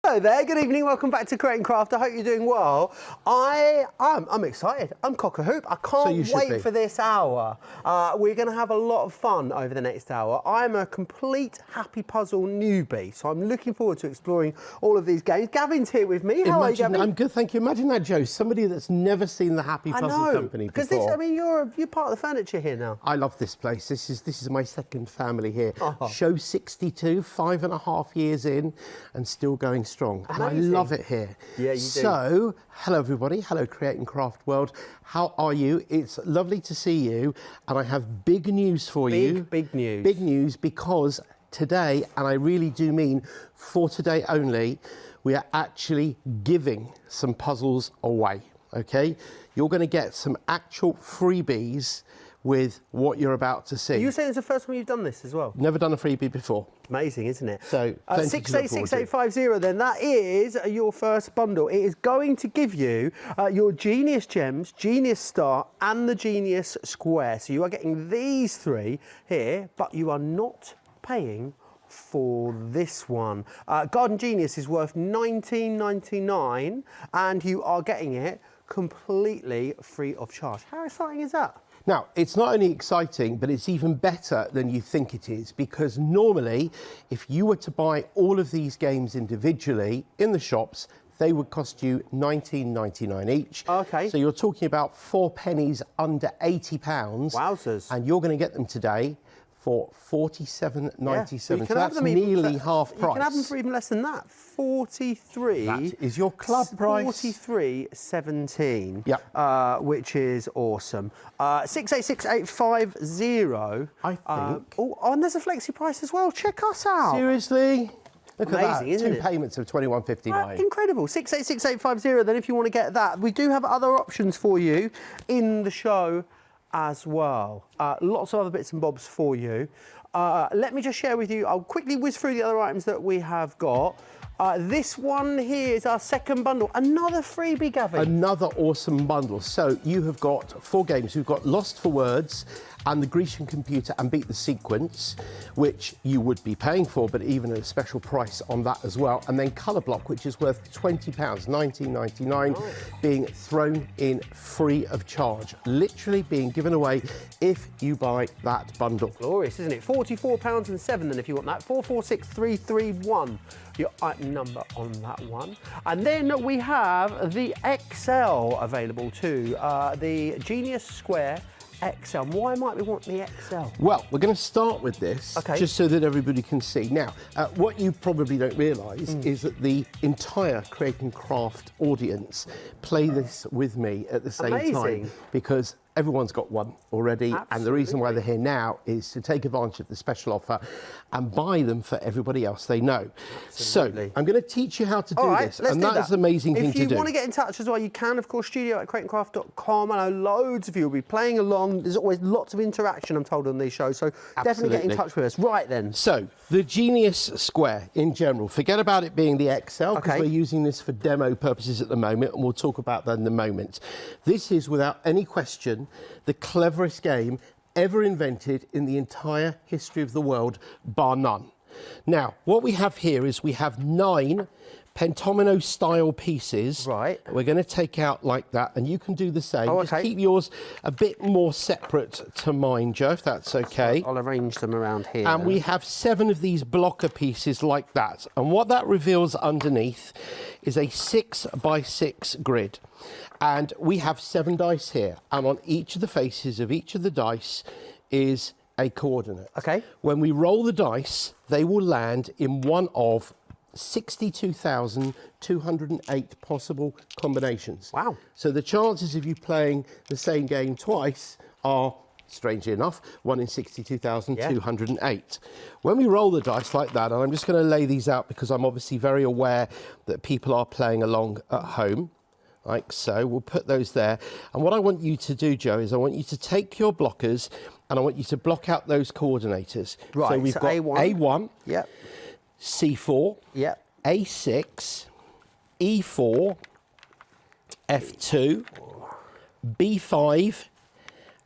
Hello there, good evening, welcome back to Create and Craft. I hope you're doing well. I'm excited, I'm cock-a-hoop. I can't wait for this hour. We're going to have a lot of fun over the next hour. I'm a complete happy puzzle newbie, so I'm looking forward to exploring all of these games. Gavin's here with me. How are you, Gavin? I'm good, thank you. Imagine that, Joe, somebody that's never seen the Happy Puzzle Company before. Because I mean, you're part of the furniture here now. I love this place. This is my second family here. Show 62, 5.5 years in, and still going strong. And I love it here. Yeah, you do. So, hello everybody. Hello Create and Craft world. How are you? It's lovely to see you. And I have big news for you. Big news. Big news, because today, and I really do mean for today only, we are actually giving some puzzles away. Okay? You're going to get some actual freebies with what you're about to see. You're saying it's the first time you've done this as well? Never done a freebie before. Amazing, isn't it? So, 686850 then, that is your first bundle. It is going to give you your Genius Gems, Genius Star and the Genius Square. So you are getting these three here, but you are not paying for this one. Garden Genius is worth $19.99 and you are getting it completely free of charge. How exciting is that? Now, it's not only exciting, but it's even better than you think it is, because normally, if you were to buy all of these games individually in the shops, they would cost you $19.99 each. Okay. So you're talking about 4 pennies under £80. Wowzers. And you're going to get them today for $47.97. So that's nearly half price. You can have them for even less than that. 43. That is your club price. 43.17. Yeah. Which is awesome. 686850. I think. Oh, and there's a flexi price as well. Check us out. Seriously? Look Amazing, at that. isn't Two it? payments of $21.59. Incredible. 686850 then if you want to get that. We do have other options for you in the show as well. Lots of other bits and bobs for you. Let me just share with you, I'll quickly whiz through the other items that we have got. This one here is our second bundle. Another freebie, Gavin. Another awesome bundle. So you have got 4 games. We've got Lost for Words and The Grecian Computer and Beat the Sequence, which you would be paying for, but even at a special price on that as well. And then Colour Block, which is worth £20, $19.99, being thrown in free of charge. Literally being given away if you buy that bundle. Glorious, isn't it? £44.07 then if you want that. 446331. Your item number on that one. And then we have the XL available too. The Genius Square XL. Why might we want the XL? Well, we're going to start with this, just so that everybody can see. Now, what you probably don't realise is that the entire Create and Craft audience play this with me at the same time, because everyone's got one already. Absolutely. And the reason why they're here now is to take advantage of the special offer and buy them for everybody else they know. Absolutely. So I'm going to teach you how to do this, and that is an amazing thing to do. If you want to get in touch as well, you can, of course, studio@createandcraft.com. I know loads of you will be playing along. There's always lots of interaction, I'm told, on these shows, so definitely get in touch with us. Right then. So, the Genius Square in general, forget about it being the XL, because we're using this for demo purposes at the moment, and we'll talk about that in a moment. This is, without any question, the cleverest game ever invented in the entire history of the world, bar none. Now, what we have here is we have 9 pentomino style pieces. Right. We're going to take out like that, and you can do the same. Just keep yours a bit more separate to mine, Joe, if that's okay. I'll arrange them around here. And we have 7 of these blocker pieces like that. And what that reveals underneath is a 6x6 grid. And we have 7 dice here. And on each of the faces of each of the dice is a coordinate. Okay. When we roll the dice, they will land in one of 62,208 possible combinations. Wow. So the chances of you playing the same game twice are, strangely enough, 1 in 62,208. When we roll the dice like that, and I'm just going to lay these out because I'm obviously very aware that people are playing along at home, like so. We'll put those there. And what I want you to do, Joe, is I want you to take your blockers and I want you to block out those coordinators. Right, so we've got A1. Yep. C4, A6, E4, F2, B5,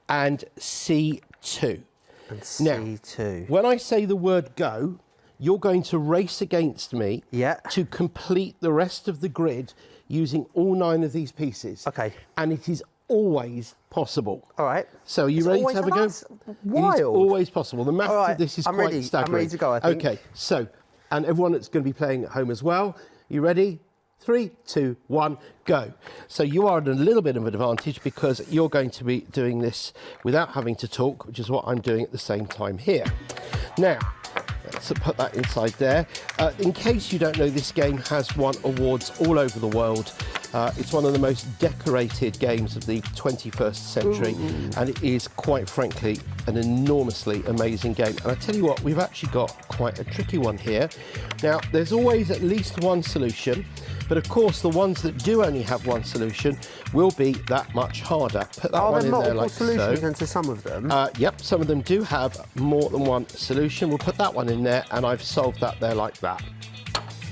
and C2. And C2. Now, when I say the word go, you're going to race against me to complete the rest of the grid using all 9 of these pieces. Okay. And it is always possible. All right. So are you ready to have a go? That's wild. It is always possible. The math of this is quite staggering. I'm ready to go, I think. Okay, so, and everyone that's going to be playing at home as well, you ready? 3, 2, 1, go. So you are at a little bit of an advantage because you're going to be doing this without having to talk, which is what I'm doing at the same time here. Now, let's put that inside there. In case you don't know, this game has won awards all over the world. It's one of the most decorated games of the 21st century, and it is, quite frankly, an enormously amazing game. And I tell you what, we've actually got quite a tricky one here. Now, there's always at least one solution, but of course, the ones that do only have one solution will be that much harder. Put that one in there like so. Are there multiple solutions into some of them? Yep, some of them do have more than one solution. We'll put that one in there, and I've solved that there like that.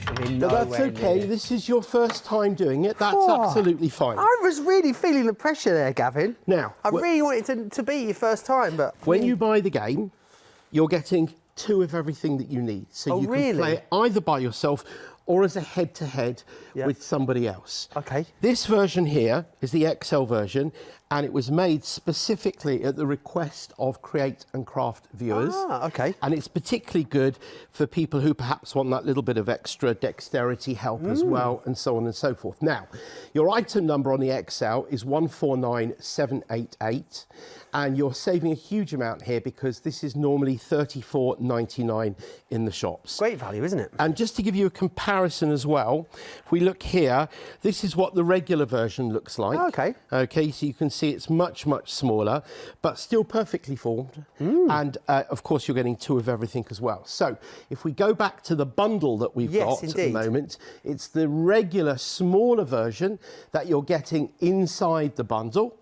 But that's okay. This is your first time doing it. That's absolutely fine. I was really feeling the pressure there, Gavin. Now, I really wanted to be your first time, but when you buy the game, you're getting 2 of everything that you need. So you can play it either by yourself or as a head-to-head with somebody else. Okay. This version here is the XL version, and it was made specifically at the request of Create and Craft viewers. Okay. And it's particularly good for people who perhaps want that little bit of extra dexterity help as well, and so on and so forth. Now, your item number on the XL is 149788, and you're saving a huge amount here because this is normally $34.99 in the shops. Great value, isn't it? And just to give you a comparison as well, if we look here, this is what the regular version looks like. Okay. Okay, so you can see it's much, much smaller, but still perfectly formed. And of course, you're getting 2 of everything as well. So if we go back to the bundle that we've got at the moment, it's the regular smaller version that you're getting inside the bundle.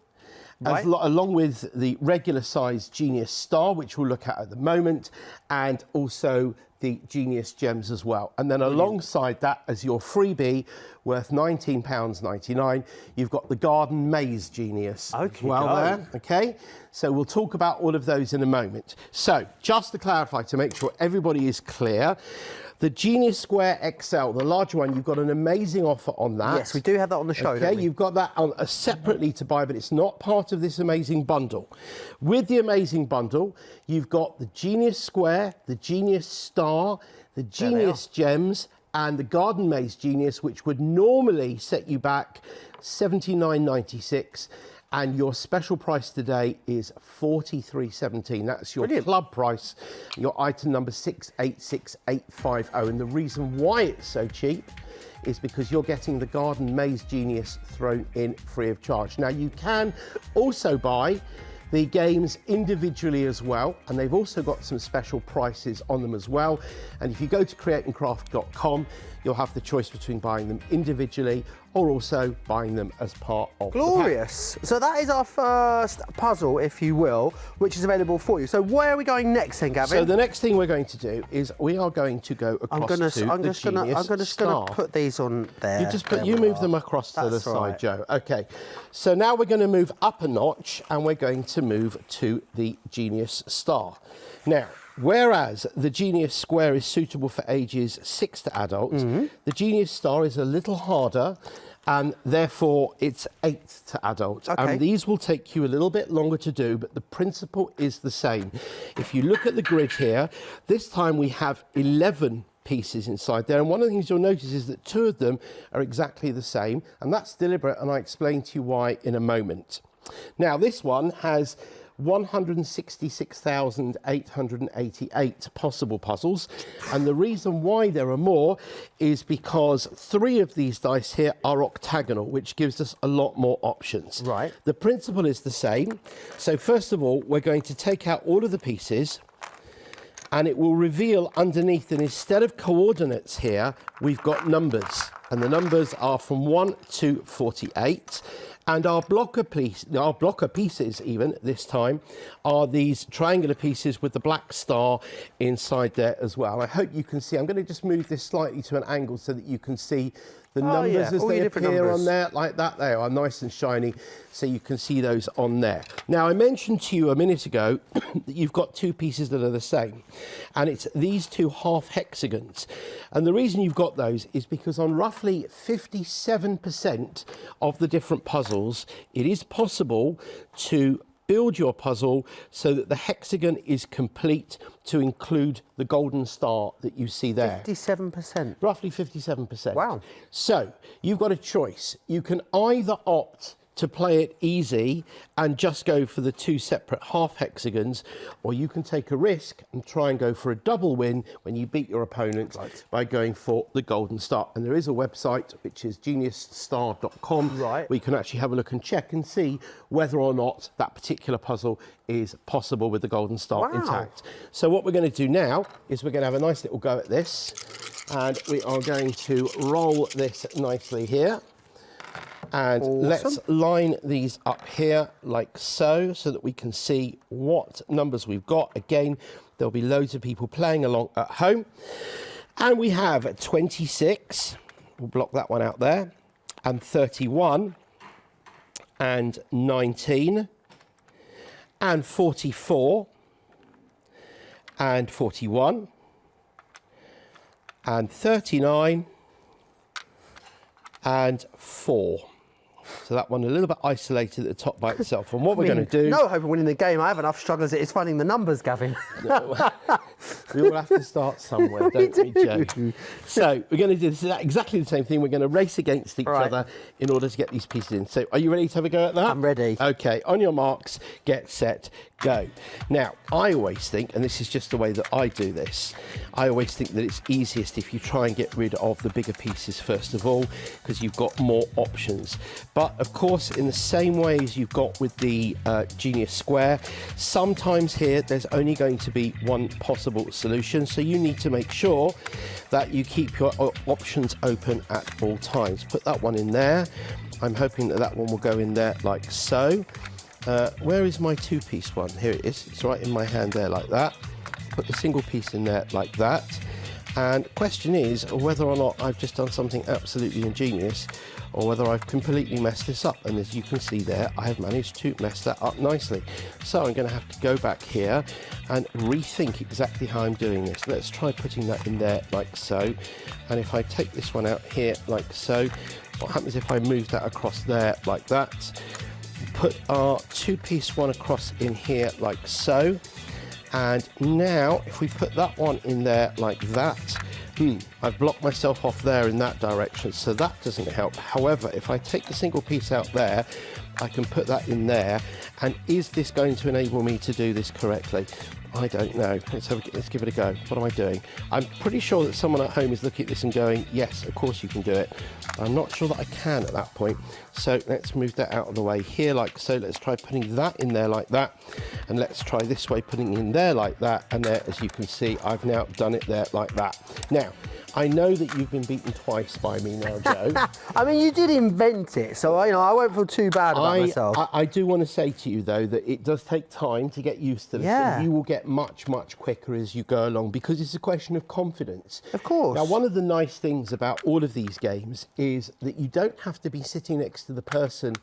Along with the regular size Genius Star, which we'll look at the moment, and also the Genius Gems as well. And then alongside that, as your freebie, worth £19.99, you've got the Garden Maze Genius as well there. Okay, so we'll talk about all of those in a moment. So just to clarify, to make sure everybody is clear, the Genius Square XL, the larger one, you've got an amazing offer on that. Yes, we do have that on the show, don't we? You've got that on separately to buy, but it's not part of this amazing bundle. With the amazing bundle, you've got the Genius Square, the Genius Star, the Genius Gems, and the Garden Maze Genius, which would normally set you back $79.96. And your special price today is $43.17. That's your club price, your item number 686850. And the reason why it's so cheap is because you're getting the Garden Maze Genius thrown in free of charge. Now, you can also buy the games individually as well, and they've also got some special prices on them as well. And if you go to createandcraft.com, you'll have the choice between buying them individually or also buying them as part of Glorious. the pack. So that is our first puzzle, if you will, which is available for you. So where are we going next then, Gavin? So the next thing we're going to do is we are going to go across to the Genius Star. I'm just going to put these on there. You move them across to the side, Joe. Okay. So now we're going to move up a notch and we're going to move to the Genius Star. Now, whereas the Genius Square is suitable for ages 6 to adult, the Genius Star is a little harder, and therefore it's 8 to adult. Okay. And these will take you a little bit longer to do, but the principle is the same. If you look at the grid here, this time we have 11 pieces inside there, and one of the things you'll notice is that 2 of them are exactly the same, and that's deliberate, and I'll explain to you why in a moment. Now, this one has 166,888 possible puzzles, and the reason why there are more is because 3 of these dice here are octagonal, which gives us a lot more options. Right. The principle is the same. So first of all, we're going to take out all of the pieces, and it will reveal underneath that instead of coordinates here, we've got numbers, and the numbers are from 1 to 48. And our blocker pieces, even this time, are these triangular pieces with the black star inside there as well. I hope you can see. I'm going to just move this slightly to an angle so that you can see The numbers as all they your different appear numbers. on there, like that, they are nice and shiny, so you can see those on there. Now, I mentioned to you a minute ago that you've got two pieces that are the same, and it's these two half hexagons. And the reason you've got those is because on roughly 57% of the different puzzles, it is possible to build your puzzle so that the hexagon is complete to include the golden star that you see there. 57%. Roughly 57%. Wow. So you've got a choice. You can either opt to play it easy and just go for the two separate half hexagons, or you can take a risk and try and go for a double win when you beat your opponent by going for the golden star. And there is a website which is geniusstar.com where you can actually have a look and check and see whether or not that particular puzzle is possible with the golden star intact. So what we're going to do now is we're going to have a nice little go at this, and we are going to roll this nicely here. And let's line these up here like so that we can see what numbers we've got. Again, there'll be loads of people playing along at home. And we have 26, we'll block that one out there, and 31, and 19, and 44, and 41, and 39, and 4. So that one a little bit isolated at the top by itself. And what we're going to do... No hope of winning the game. I have enough struggle as it is finding the numbers, Gavin. We all have to start somewhere, don't we, Joe? So we're going to do exactly the same thing. We're going to race against each other in order to get these pieces in. So are you ready to have a go at that? I'm ready. OK, on your marks, get set, go. Now, I always think, and this is just the way that I do this, I always think that it's easiest if you try and get rid of the bigger pieces first of all, because you've got more options. But of course, in the same way as you've got with the Genius Square, sometimes here there's only going to be one possible solution. So you need to make sure that you keep your options open at all times. Put that one in there. I'm hoping that that one will go in there like so. Where is my two-piece one? Here it is. It's right in my hand there like that. Put the single piece in there like that. And the question is whether or not I've just done something absolutely ingenious or whether I've completely messed this up. And as you can see there, I have managed to mess that up nicely. So I'm going to have to go back here and rethink exactly how I'm doing this. Let's try putting that in there like so. And if I take this one out here like so, what happens if I move that across there like that? Put our two-piece one across in here like so. And now if we put that one in there like that, I've blocked myself off there in that direction, so that doesn't help. However, if I take the single piece out there, I can put that in there. And is this going to enable me to do this correctly? I don't know. Let's give it a go. What am I doing? I'm pretty sure that someone at home is looking at this and going, yes, of course you can do it. I'm not sure that I can at that point. So let's move that out of the way here like so. Let's try putting that in there like that. And let's try this way, putting in there like that. And there, as you can see, I've now done it there like that. Now, I know that you've been beaten twice by me now, Joe. I mean, you did invent it, so I won't feel too bad about myself. I do want to say to you, though, that it does take time to get used to this. Yeah. And you will get much, much quicker as you go along because it's a question of confidence. Of course. Now, one of the nice things about all of these games is that you don't have to be sitting next to the person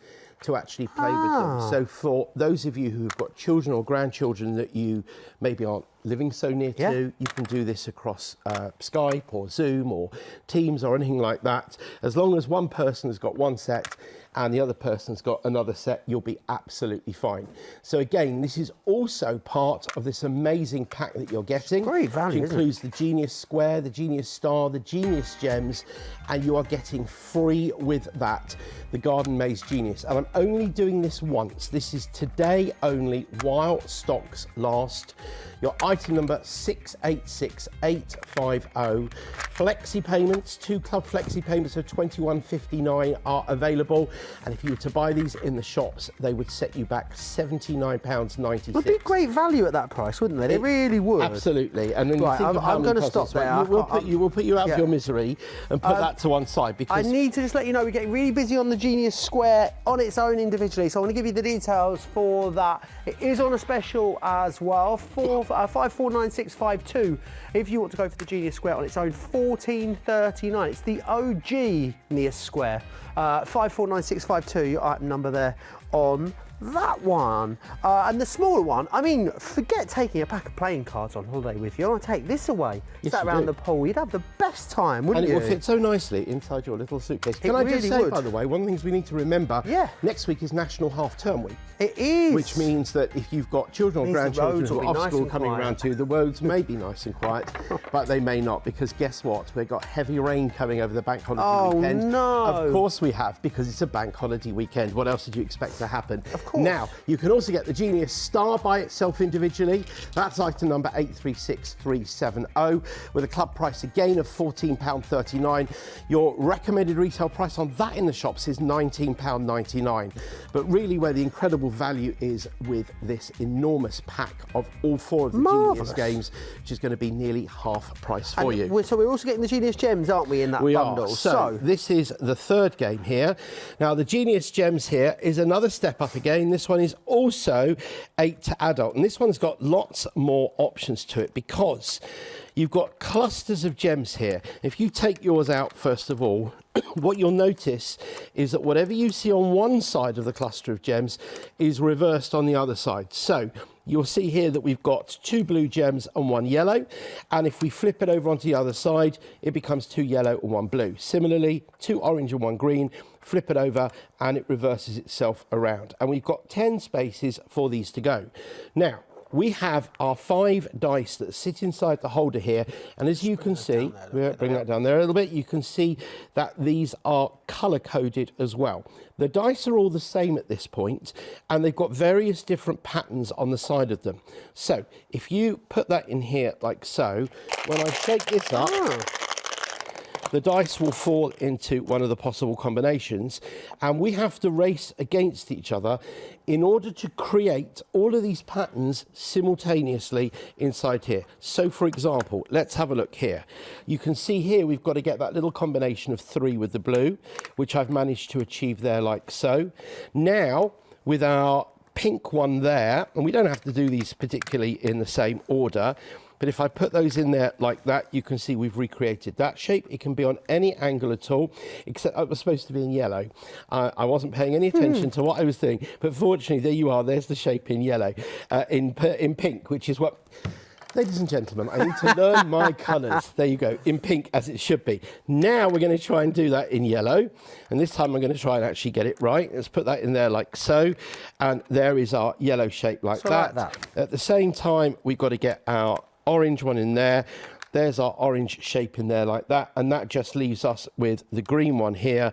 to actually play with them. So for those of you who've got children or grandchildren that you maybe aren't living so near to, you can do this across Skype or Zoom or Teams or anything like that. As long as one person has got one set and the other person's got another set, you'll be absolutely fine. So again, this is also part of this amazing pack that you're getting. Great value, which includes the Genius Square, the Genius Star, the Genius Gems, and you are getting free with that, the Garden Maze Genius. And I'm only doing this once. This is today only while stocks last. Your item number 686850. Flexi payments, 2 club flexi payments of £21.59 are available. And if you were to buy these in the shops, they would set you back £79.96. Would be great value at that price, wouldn't they? They really would. Absolutely. And then right, I'm going to stop there. We'll put you out of your misery and put that to one side because I need to just let you know we're getting really busy on the Genius Square on its own individually. So I want to give you the details for that. It is on a special as well, 549652. If you want to go for the Genius Square on its own, 1439. It's the OG Genius Square. 549652, your item number there on that one. And the smaller one, I mean, forget taking a pack of playing cards on holiday with you. I'll take this away. Sat around the pool, you'd have the best time, wouldn't you? And it will fit so nicely inside your little suitcase. Can I just say, by the way, one of the things we need to remember, next week is National Half-Term Week. It is. Which means that if you've got children or grandchildren who are off school coming around to you, the roads may be nice and quiet, but they may not, because guess what? We've got heavy rain coming over the bank holiday weekend. No. Of course we have, because it's a bank holiday weekend. What else did you expect to happen? Of course. Now, you can also get the Genius Star by itself individually. That's item number 836370, with a club price again of £14.39. Your recommended retail price on that in the shops is £19.99. But really where the incredible value is with this enormous pack of all four of the Genius games, which is going to be nearly half price for you. So we're also getting the Genius Gems, aren't we, in that bundle? So this is the third game here. Now the Genius Gems here is another step up again. This one is also 8 to adult, and this one's got lots more options to it because you've got clusters of gems here. If you take yours out first of all, what you'll notice is that whatever you see on one side of the cluster of gems is reversed on the other side. So you'll see here that we've got 2 blue gems and 1 yellow, and if we flip it over onto the other side, it becomes 2 yellow and 1 blue. Similarly, 2 orange and 1 green, flip it over and it reverses itself around. And we've got 10 spaces for these to go. Now, we have our 5 dice that sit inside the holder here, and as you can see, bring that down there a little bit, you can see that these are colour-coded as well. The dice are all the same at this point, and they've got various different patterns on the side of them. So, if you put that in here like so, when I shake this up, the dice will fall into one of the possible combinations, and we have to race against each other in order to create all of these patterns simultaneously inside here. So for example, let's have a look here. You can see here we've got to get that little combination of 3 with the blue, which I've managed to achieve there like so. Now, with our pink one there, and we don't have to do these particularly in the same order, but if I put those in there like that, you can see we've recreated that shape. It can be on any angle at all, except it was supposed to be in yellow. I wasn't paying any attention to what I was doing, but fortunately, there you are. There's the shape in yellow, in pink, which is what... Ladies and gentlemen, I need to learn my colours. There you go, in pink as it should be. Now we're going to try and do that in yellow. And this time I'm going to try and actually get it right. Let's put that in there like so. And there is our yellow shape like that. At the same time, we've got to get our orange one in there. There's our orange shape in there like that. And that just leaves us with the green one here,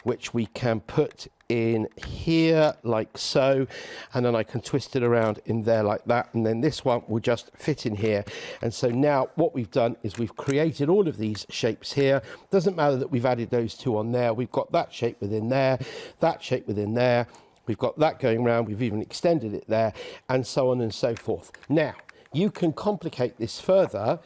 which we can put in here like so, and then I can twist it around in there like that, and then this one will just fit in here. And so now what we've done is we've created all of these shapes here. Doesn't matter that we've added those 2 on there. We've got that shape within there, that shape within there, we've got that going round, we've even extended it there, and so on and so forth. Now you can complicate this further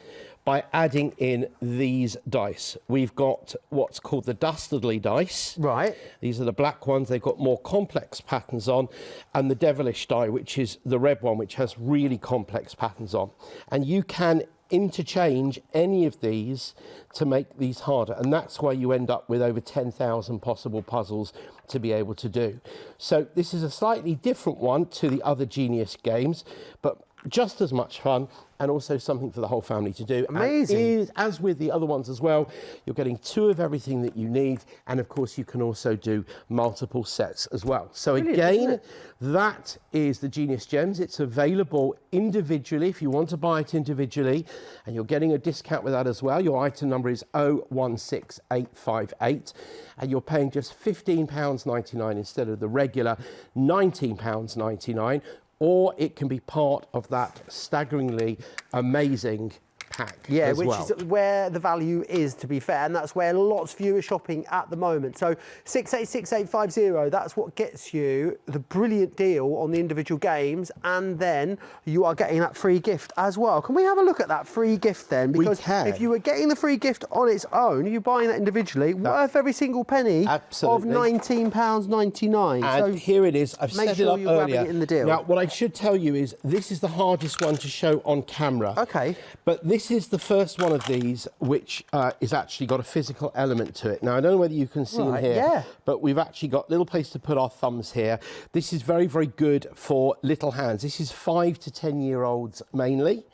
by adding in these dice. We've got what's called the dastardly dice. Right. These are the black ones. They've got more complex patterns on. And the devilish die, which is the red one, which has really complex patterns on. And you can interchange any of these to make these harder. And that's why you end up with over 10,000 possible puzzles to be able to do. So this is a slightly different one to the other Genius games, but just as much fun, and also something for the whole family to do. Amazing. As with the other ones as well, you're getting 2 of everything that you need, and of course you can also do multiple sets as well. So again, that is the Genius Gems. It's available individually if you want to buy it individually, and you're getting a discount with that as well. Your item number is 016858, and you're paying just £15.99 instead of the regular £19.99. Or it can be part of that staggeringly amazing pack. Yeah, as which well. is where the value is, to be fair, and that's where lots of you are shopping at the moment. So 686850, that's what gets you the brilliant deal on the individual games, and then you are getting that free gift as well. Can we have a look at that free gift then? Because we can. if you were getting the free gift on its own, you're buying that individually, worth every single penny Absolutely. of £19.99. And so here it is. I've make set sure it up you're earlier. grabbing it in the deal. Now, what I should tell you is this is the hardest one to show on camera. Okay. But this is the first one of these which is actually got a physical element to it. Now, I don't know whether you can see in here, but we've actually got a little place to put our thumbs here. This is very, very good for little hands. This is 5 to 10-year-olds mainly,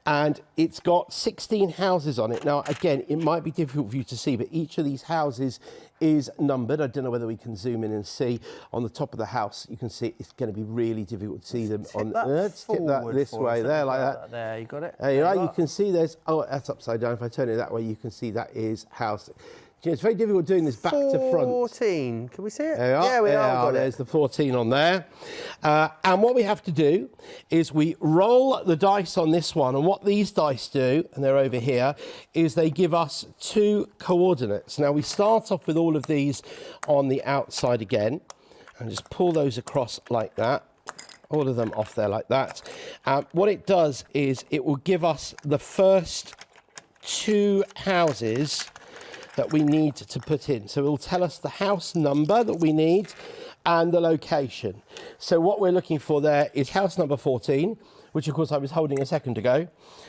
and it's got 16 houses on it. Now, again, it might be difficult for you to see, but each of these houses is numbered. I don't know whether we can zoom in and see on the top of the house. You can see it's going to be really difficult to see them on. Let's tip that this way, there, like that. There, you got it. There you are. You can see there's. Oh, that's upside down. If I turn it that way, you can see that is house. You know, it's very difficult doing this back to front. 14. Can we see it? There Yeah, we are. There's the 14 on there. And what we have to do is we roll the dice on this one. And what these dice do, and they're over here, is they give us 2 coordinates. Now, we start off with all of these on the outside again. And just pull those across like that. All of them off there like that. What it does is it will give us the first 2 houses that we need to put in. So it will tell us the house number that we need and the location. So what we're looking for there is house number 14, which of course I was holding a second ago.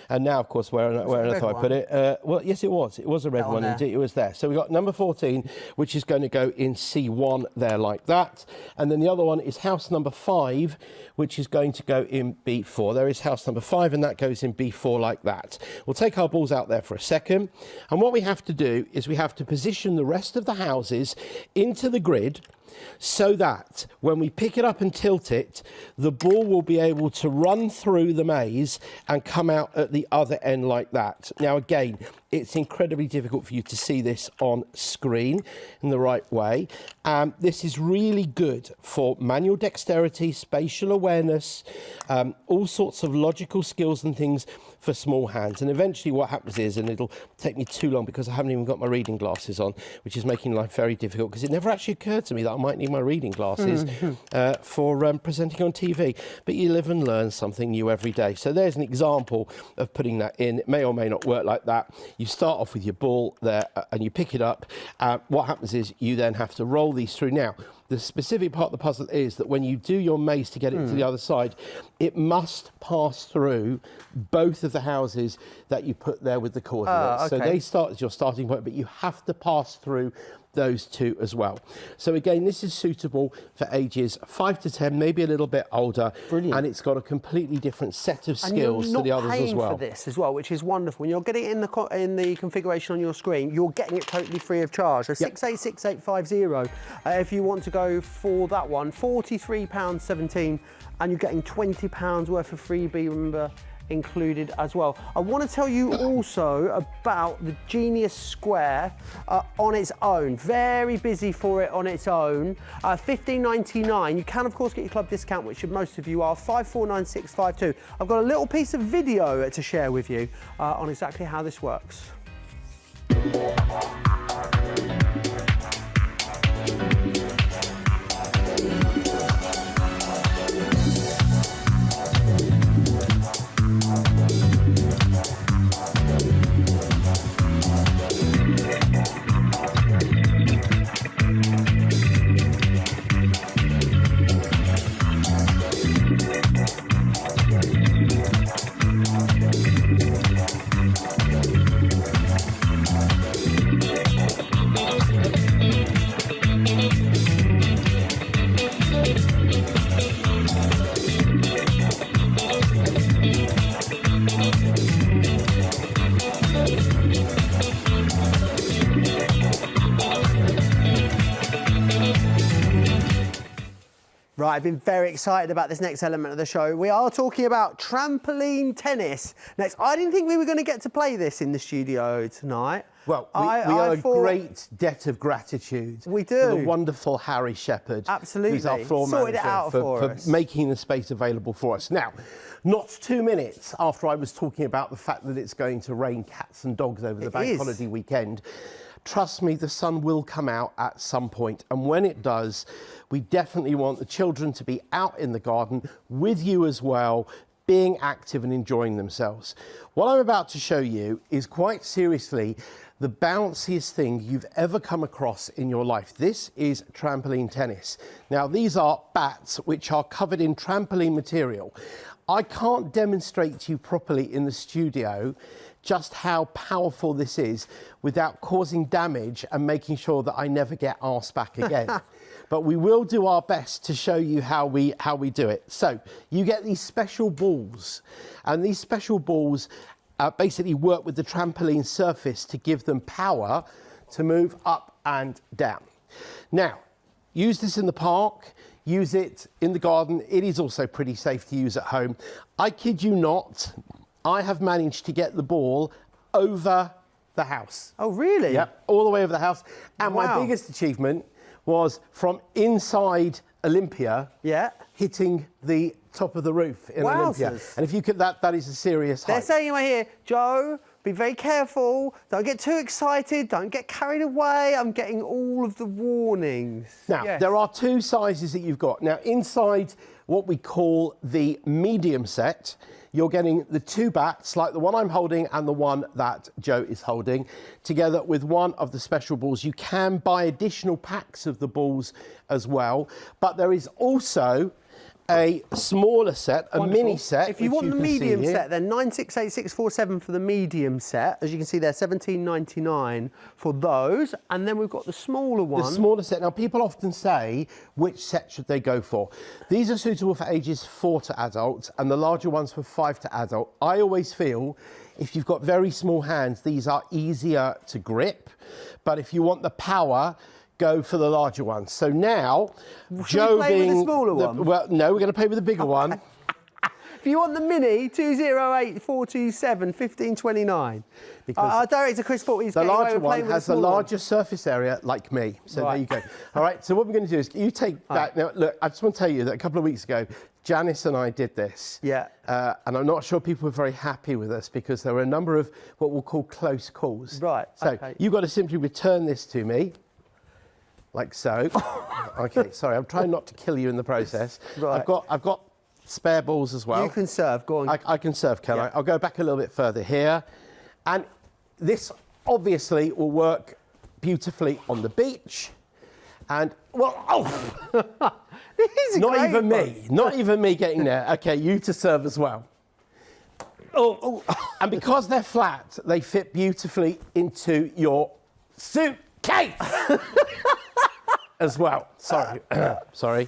And now, of course, where on earth I put it? Well, yes, it was. It was a red one, indeed. It was there. So we got number 14, which is going to go in C1 there like that. And then the other one is house number 5, which is going to go in B4. There is house number 5, and that goes in B4 like that. We'll take our balls out there for a second. And what we have to do is we have to position the rest of the houses into the grid, so that when we pick it up and tilt it, the ball will be able to run through the maze and come out at the other end like that. Now, again, it's incredibly difficult for you to see this on screen in the right way. This is really good for manual dexterity, spatial awareness, all sorts of logical skills and things for small hands. And eventually what happens is, and it'll take me too long because I haven't even got my reading glasses on, which is making life very difficult, because it never actually occurred to me that I might need my reading glasses for presenting on TV. But you live and learn something new every day. So there's an example of putting that in. It may or may not work like that. You start off with your ball there and you pick it up. What happens is you then have to roll these through. Now, the specific part of the puzzle is that when you do your maze to get it to the other side, it must pass through both of the houses that you put there with the coordinates. So they start as your starting point, but you have to pass through those 2 as well. So again, this is suitable for ages 5 to 10, maybe a little bit older. Brilliant. And it's got a completely different set of skills to the others as well. And you're not paying for this as well, which is wonderful. When you're getting it in the configuration on your screen, you're getting it totally free of charge. So 686850, if you want to go for that one, £43.17, and you're getting £20 worth of freebie, remember, included as well. I want to tell you also about the Genius Square on its own. Very busy for it on its own. $15.99. You can of course get your club discount, which most of you are, 549652. I've got a little piece of video to share with you on exactly how this works. Right, I've been very excited about this next element of the show. We are talking about trampoline tennis. Next, I didn't think we were going to get to play this in the studio tonight. Well, we owe a great debt of gratitude we do. to the wonderful Harry Shepherd, absolutely, who's our floor sorted manager, it out for making the space available for us. Now, not 2 minutes after I was talking about the fact that it's going to rain cats and dogs over the bank holiday weekend, trust me, the sun will come out at some point. And when it does, we definitely want the children to be out in the garden with you as well, being active and enjoying themselves. What I'm about to show you is quite seriously the bounciest thing you've ever come across in your life. This is trampoline tennis. Now, these are bats which are covered in trampoline material. I can't demonstrate to you properly in the studio just how powerful this is without causing damage and making sure that I never get asked back again. But we will do our best to show you how we do it. So you get these special balls, and these special balls basically work with the trampoline surface to give them power to move up and down. Now, use this in the park, use it in the garden. It is also pretty safe to use at home. I kid you not, I have managed to get the ball over the house. Oh, really? Yep, all the way over the house. And wow. my biggest achievement was from inside Olympia, hitting the top of the roof in Olympia. And if you could, that is a serious height. They're saying right here, Joe, be very careful, don't get too excited, don't get carried away. I'm getting all of the warnings. Now, there are two sizes that you've got. Now, inside what we call the medium set, you're getting the two bats, like the one I'm holding and the one that Joe is holding, together with one of the special balls. You can buy additional packs of the balls as well, but there is also a smaller set, a mini set. If you want the medium set, then 968647 for the medium set. As you can see there, £17.99 for those. And then we've got the smaller one. The smaller set. Now, people often say, which set should they go for? These are suitable for ages 4 to adult, and the larger ones for 5 to adult. I always feel if you've got very small hands, these are easier to grip. But if you want the power, go for the larger one. So now, Joe being with the smaller one? Well, no, we're going to play with the bigger one. If you want the mini, 208-427, 1529. Our director Chris thought he's the larger one has a larger surface area, like me. So there you go. All right. So what we're going to do is you take that. Now, look, I just want to tell you that a couple of weeks ago, Janice and I did this. Yeah. And I'm not sure people were very happy with us because there were a number of what we'll call close calls. Right. So you've got to simply return this to me. Like so. Okay, sorry, I'm trying not to kill you in the process. Right. I've got spare balls as well. You can serve, go on. I can serve, can I? I'll go back a little bit further here. And this obviously will work beautifully on the beach. And, well, not even me getting there. Okay, you to serve as well. And because they're flat, they fit beautifully into your suitcase. As well. Sorry. Sorry.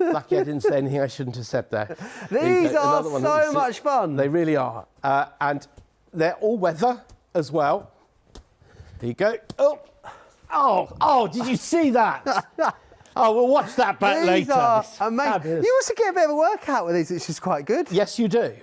Lucky I didn't say anything I shouldn't have said there. These are so much fun. They really are. And they're all weather as well. There you go. Oh, did you see that? Oh, we'll watch that back later. These are amazing. You also get a bit of a workout with these, which is quite good. Yes, you do.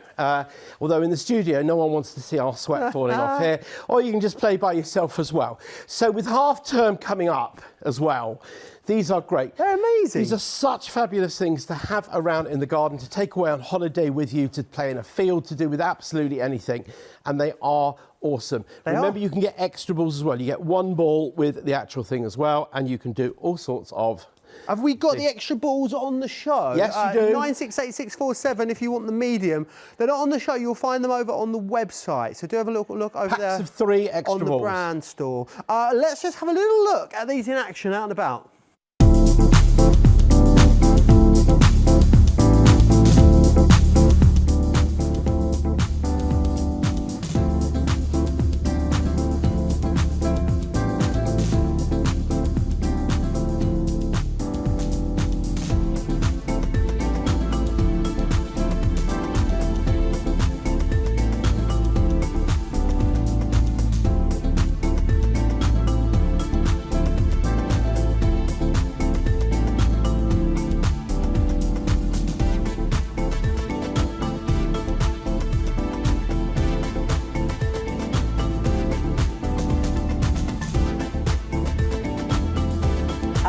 Although in the studio, no one wants to see our sweat falling off here. Or you can just play by yourself as well. So with half term coming up as well, these are great. They're amazing. These are such fabulous things to have around in the garden, to take away on holiday with you, to play in a field, to do with absolutely anything. And they are awesome. Remember, you can get extra balls as well. You get one ball with the actual thing as well, and you can do all sorts of... Have we got the extra balls on the show? Yes, you do. 968647 if you want the medium. They're not on the show. You'll find them over on the website. So do have a look over there. Packs of 3 extra on the balls. brand store. Let's just have a little look at these in action out and about.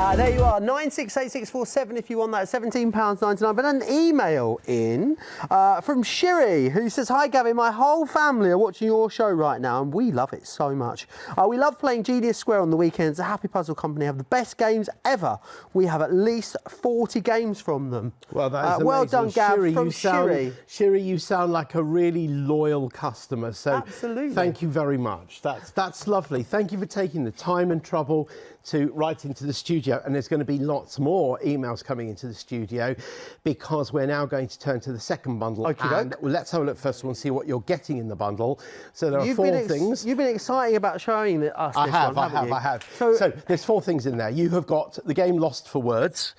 There you are, 968647 if you want that, £17.99. But an email in from Shiri, who says, "Hi Gavin, my whole family are watching your show right now and we love it so much. We love playing Genius Square on the weekends. The Happy Puzzle Company have the best games ever. We have at least 40 games from them." Well, that is amazing. Well done, Gav, Shiri, from Shiri. Shiri, you sound like a really loyal customer. So absolutely. Thank you very much. That's lovely. Thank you for taking the time and trouble to write into the studio, and there's going to be lots more emails coming into the studio because we're now going to turn to the second bundle. And let's have a look first of all and see what you're getting in the bundle. So there are four things. You've been exciting about showing us this one, haven't you? I have. So there's four things in there. You have got the game Lost for Words,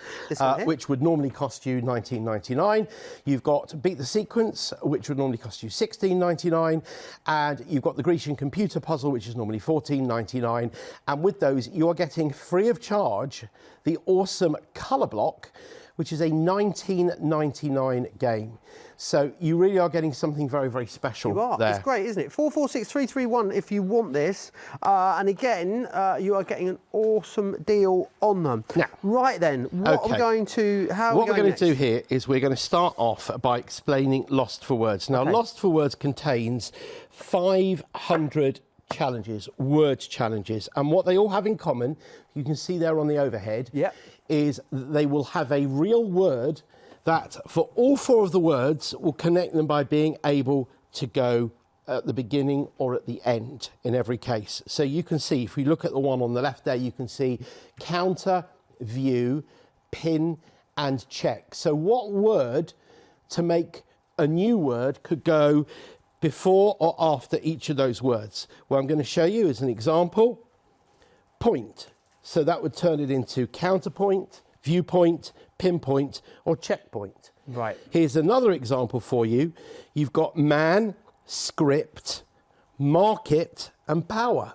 which would normally cost you $19.99. You've got Beat the Sequence, which would normally cost you $16.99. And you've got the Grecian Computer Puzzle, which is normally $14.99. And with those, you are getting free of charge the awesome Colour Block, which is a $19.99 game. So you really are getting something very, very special there. It's great, isn't it? 446331 if you want this. And again, you are getting an awesome deal on them. Now, right then, what are we going to... What we're going to do here is we're going to start off by explaining Lost for Words. Now, Lost for Words contains 500 challenges, words challenges, and what they all have in common, you can see there on the overhead, is they will have a real word that for all four of the words will connect them by being able to go at the beginning or at the end in every case. So you can see, if we look at the one on the left there, you can see counter, view, pin and check. So what word to make a new word could go before or after each of those words? Well, I'm going to show you as an example, point. So that would turn it into counterpoint, viewpoint, pinpoint, or checkpoint. Right. Here's another example for you. You've got man, script, market, and power.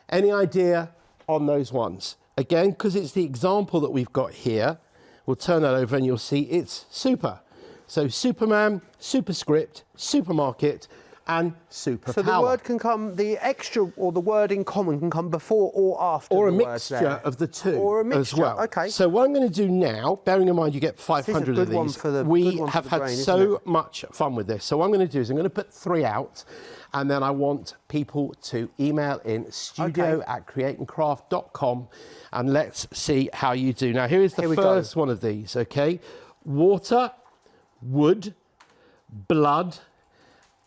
Any idea on those ones? Again, because it's the example that we've got here, we'll turn that over and you'll see it's super. So Superman, superscript, supermarket, and superpower. So the word can come, the extra or the word in common can come before or after the or a words mixture there. of the two or a mixture. as well. Okay. So what I'm going to do now, bearing in mind you get 500 of these, we have had so much fun with this. So what I'm going to do is I'm going to put 3 out, and then I want people to email in studio@createandcraft.com, and let's see how you do. Now here is the first one of these. Okay, water, wood, blood,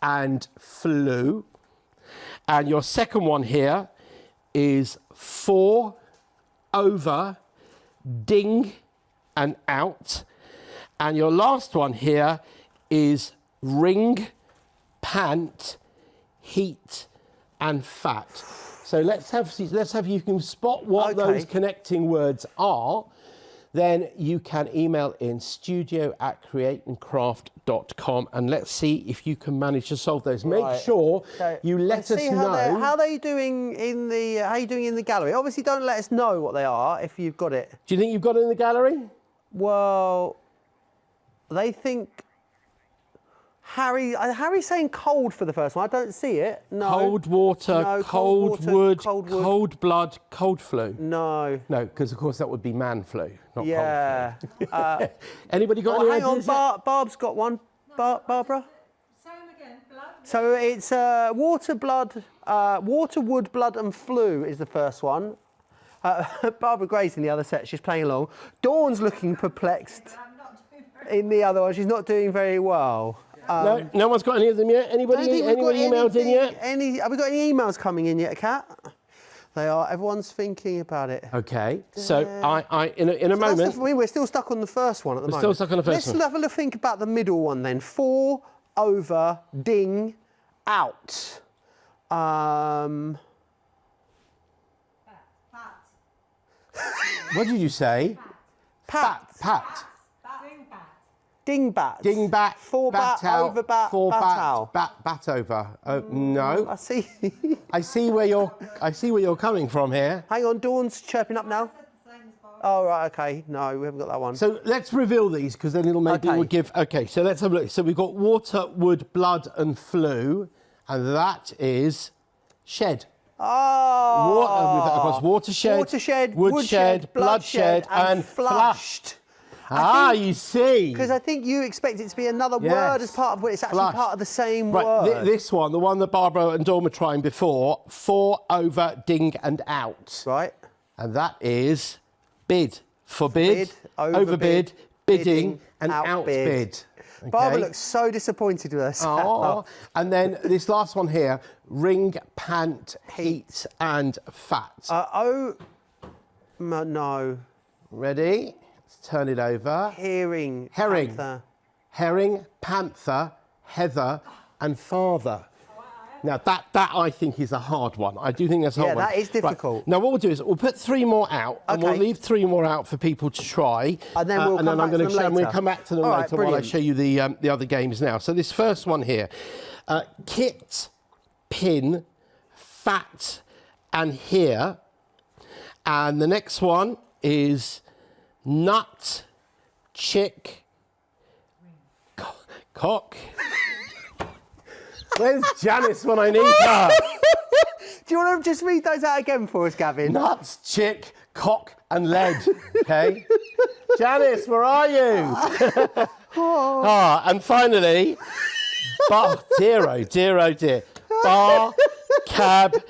and flu. And your second one here is 4, over, ding, and out. And your last one here is ring, pant, heat, and fat. So let's have you can spot what those connecting words are. Then you can email in studio@createandcraft.com, and let's see if you can manage to solve those. Make sure you let us know. How are you doing in the gallery? Obviously, don't let us know what they are if you've got it. Do you think you've got it in the gallery? Well, they think Harry's saying cold for the first one. I don't see it. No. Cold water, no, cold wood, cold blood, cold flu. No. No, because of course that would be man flu, not cold flu. Anybody got any ideas? Hang on, Barb's got one. Barbara? Say them again. Blood. So it's water, blood, water, wood, blood and flu is the first one. Barbara Gray's in the other set. She's playing along. Dawn's looking perplexed in the other one. She's not doing very well. No one's got any of them yet? Anybody emailed in yet? Have we got any emails coming in yet, Kat? They are. Everyone's thinking about it. Okay. So in a moment. We're still stuck on the first one at the moment. We're still stuck on the first one. Let's have a think about the middle one then. 4, over, ding, out. What did you say? Pat. Dingbat. Dingbat. 4 bat, over bat, 4 bat bat, out. bat over. No. I see. I see where you're coming from here. Hang on, Dawn's chirping up now. Oh, right, okay. No, we haven't got that one. So let's reveal these, because then it'll maybe we'll give... Okay, so let's have a look. So we've got water, wood, blood and flu, and that is shed. Oh. Across watershed, woodshed, bloodshed, and flushed. You see. Because I think you expect it to be another word as part of it. It's actually part of the same word. This one, the one that Barbara and Dawn were trying before, for, over, ding, and out. Right. And that is bid. Forbid, overbid, bidding, and outbid. Okay. Barbara looks so disappointed with us. Oh. And then this last one here, ring, pant, heat, and fat. No. Ready? Let's turn it over. Herring. Panther. Herring, panther, heather, and father. Now, that I think is a hard one. I do think that's a hard one. Yeah, that is difficult. Right. Now, what we'll do is we'll put 3 more out, and we'll leave 3 more out for people to try. And then we'll come back to them later. We'll come back to them later while I show you the other games now. So this first one here, kit, pin, fat, and here. And the next one is nut, chick, cock. Where's Janice when I need her? Do you want to just read those out again for us, Gavin? Nuts, chick, cock, and lead. Okay. Janice, where are you? And finally, dear, oh dear. Bar, cab.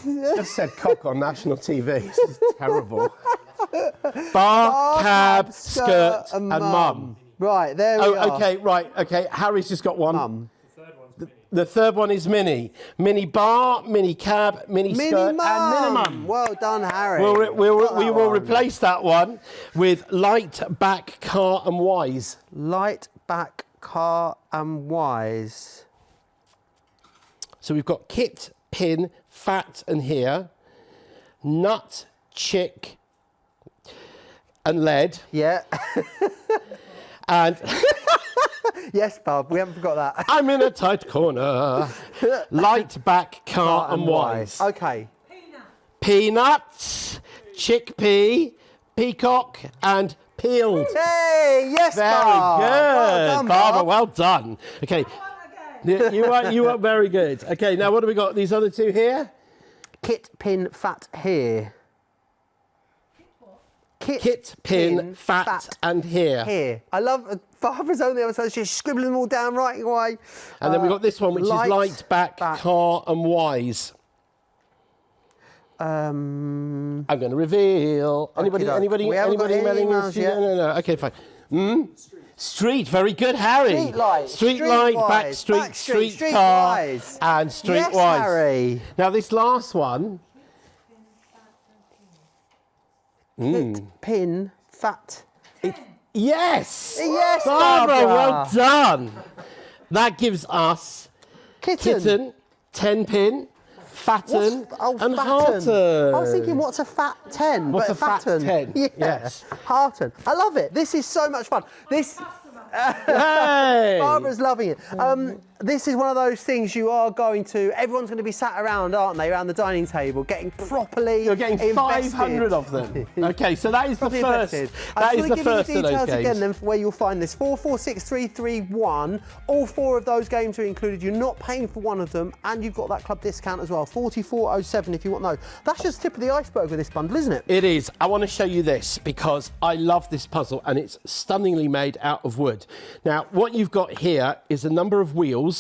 Just said cock on national TV. This is terrible. Bar, cab, skirt, and mum. Right, there we are. Okay, Harry's just got one. Mum. The third one is mini. Mini bar, mini cab, mini skirt, and minimum. Well done, Harry. We will replace that one with light, back, car, and wise. Light, back, car, and wise. So we've got kit, pin, fat, and here. Nut, chick, and lead. Yeah. And yes, Bob, we haven't forgot that. I'm in a tight corner. Light, back, car, and wise. Okay. Peanuts, chickpea, peacock, and peeled. Hey, yes, very Bob. good, Well done, Barbara. Well done. Okay, you are very good. Okay, now what do we got? These other 2 here. Kit, pin, fat, here. Kit, pin, fat, and here. Here. I love Barbara's on the other side. She's scribbling them all down right away. And then we've got this one, which is light, back, car, and wise. I'm going to reveal. Anybody? We haven't got any emails yet. No. Okay, fine. Street. Very good, Harry. Street light, back street, car, and street yes, wise. Harry. Now this last one. Kit, pin, fat. Yes! Yes, Barbara, well done. That gives us kitten 10 pin, fatten, and fatten. hearten. I was thinking, what's a fat 10? What's a fat 10? Yeah. Yes. Hearten. I love it. This is so much fun. Hey! Barbara's loving it. This is one of those things everyone's going to be sat around, aren't they, around the dining table, getting properly You're getting invested. 500 of them. Okay, so that is the first. That is the first of those details games. again then for where you'll find this. 446331. All 4 of those games are included. You're not paying for one of them, and you've got that club discount as well. 4407 if you want those. That's just the tip of the iceberg with this bundle, isn't it? It is. I want to show you this because I love this puzzle and it's stunningly made out of wood. Now, what you've got here is a number of wheels,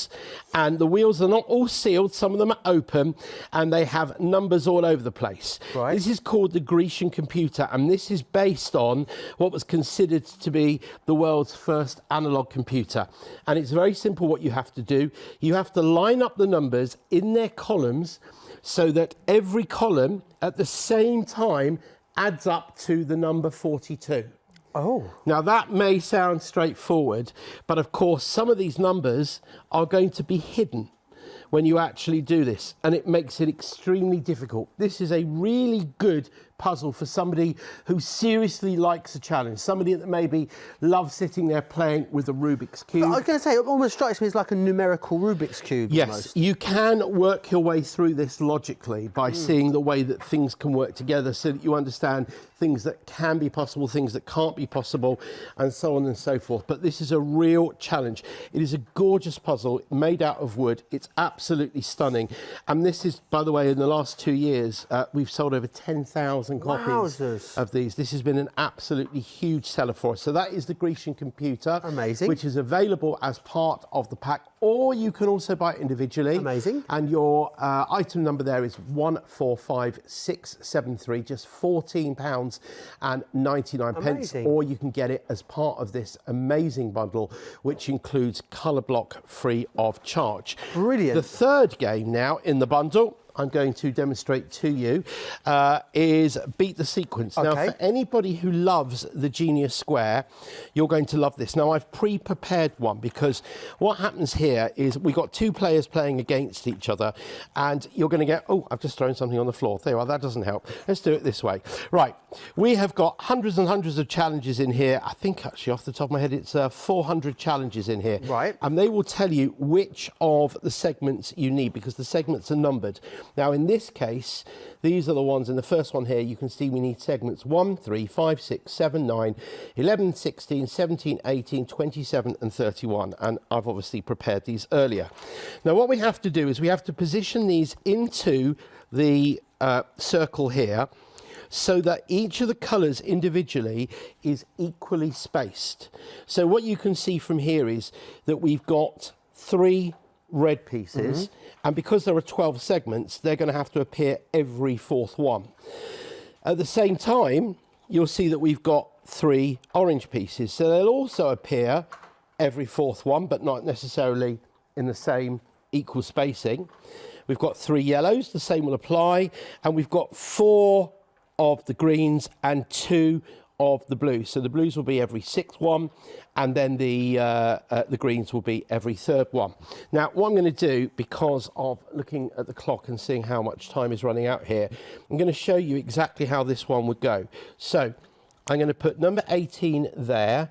and the wheels are not all sealed. Some of them are open, and they have numbers all over the place. Right. This is called the Grecian computer, and this is based on what was considered to be the world's first analog computer. And it's very simple what you have to do. You have to line up the numbers in their columns so that every column at the same time adds up to the number 42. Oh. Now that may sound straightforward, but of course some of these numbers are going to be hidden when you actually do this, and it makes it extremely difficult. This is a really good puzzle for somebody who seriously likes a challenge, somebody that maybe loves sitting there playing with a Rubik's Cube. But I was going to say, it almost strikes me as like a numerical Rubik's Cube. Yes, almost. you can work your way through this logically by seeing the way that things can work together so that you understand things that can be possible, things that can't be possible, and so on and so forth. But this is a real challenge. It is a gorgeous puzzle made out of wood. It's absolutely stunning. And this is, by the way, in the last 2 years, we've sold over 10,000 copies Wowzers. of these. This has been an absolutely huge seller for us. So that is the Grecian computer. Amazing. Which is available as part of the pack, or you can also buy it individually. Amazing. And your item number there is 145673, just £14.99. Amazing. Or you can get it as part of this amazing bundle, which includes colour block free of charge. Brilliant. The third game now in the bundle I'm going to demonstrate to you is Beat the Sequence. Okay. Now, for anybody who loves the Genius Square, you're going to love this. Now, I've pre-prepared one because what happens here is we've got two players playing against each other, and you're going to get, oh, I've just thrown something on the floor. There you are, that doesn't help. Let's do it this way. Right, we have got hundreds and hundreds of challenges in here. I think actually off the top of my head, it's 400 challenges in here. Right. And they will tell you which of the segments you need because the segments are numbered. Now, in this case, these are the ones in the first one here. You can see we need segments 1, 3, 5, 6, 7, 9, 11, 16, 17, 18, 27 and 31. And I've obviously prepared these earlier. Now, what we have to do is we have to position these into the circle here so that each of the colours individually is equally spaced. So what you can see from here is that we've got 3 red pieces, and because there are 12 segments, they're going to have to appear every 4th one. At the same time, you'll see that we've got 3 orange pieces, so they'll also appear every 4th one, but not necessarily in the same equal spacing. We've got 3 yellows, the same will apply, and we've got 4 of the greens and 2 of the blues. So the blues will be every 6th one, and then the greens will be every 3rd one. Now, what I'm going to do, because of looking at the clock and seeing how much time is running out here, I'm going to show you exactly how this one would go. So I'm going to put number 18 there,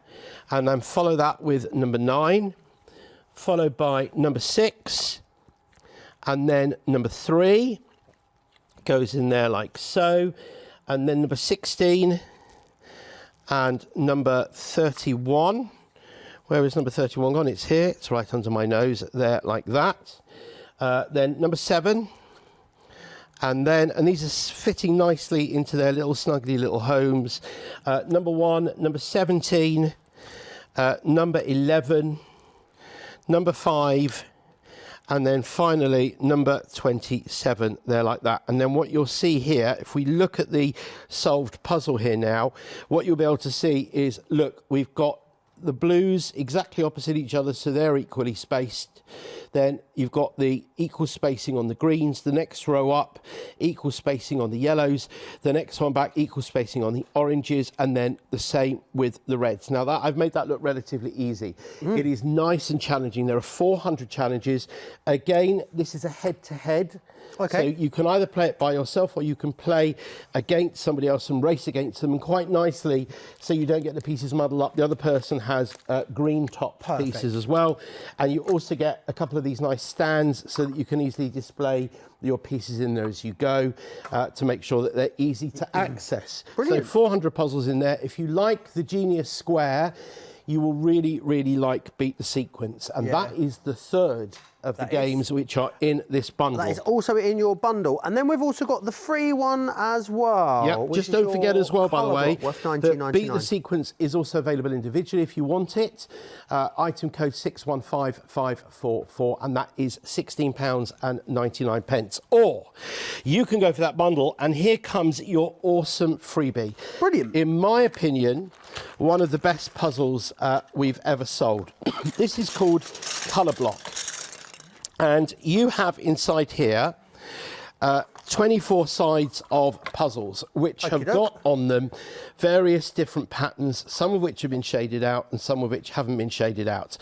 and then follow that with number 9, followed by number 6, and then number 3 goes in there like so, and then number 16, and number 31. Where is number 31 gone? It's here. It's right under my nose there like that. Then number 7. And these are fitting nicely into their little snuggly little homes. Number 1, number 17, number 11, number 5, and then finally number 27 there like that. And then what you'll see here, if we look at the solved puzzle here now, what you'll be able to see is, look, we've got the blues exactly opposite each other, so they're equally spaced. Then you've got the equal spacing on the greens, the next row up, equal spacing on the yellows, the next one back, equal spacing on the oranges, and then the same with the reds. Now, that I've made that look relatively easy. It is nice and challenging. There are 400 challenges. Again, this is a head-to-head. Okay. So you can either play it by yourself or you can play against somebody else and race against them, and quite nicely, so you don't get the pieces muddled up. The other person has green top pieces as well, and you also get a couple of these nice stands so that you can easily display your pieces in there as you go to make sure that they're easy to access. Brilliant. So 400 puzzles in there. If you like the Genius Square, you will really, really like Beat the Sequence, and that is the 3rd of the games which are in this bundle. That is also in your bundle. And then we've also got the free one as well. Yeah, just don't forget as well, by the way, worth that Beat the Sequence is also available individually if you want it. Item code 615544, and that is £16.99. Or you can go for that bundle, and here comes your awesome freebie. Brilliant. In my opinion, one of the best puzzles we've ever sold. This is called Colour Block. And you have inside here 24 sides of puzzles, which have got on them various different patterns, some of which have been shaded out and some of which haven't been shaded out.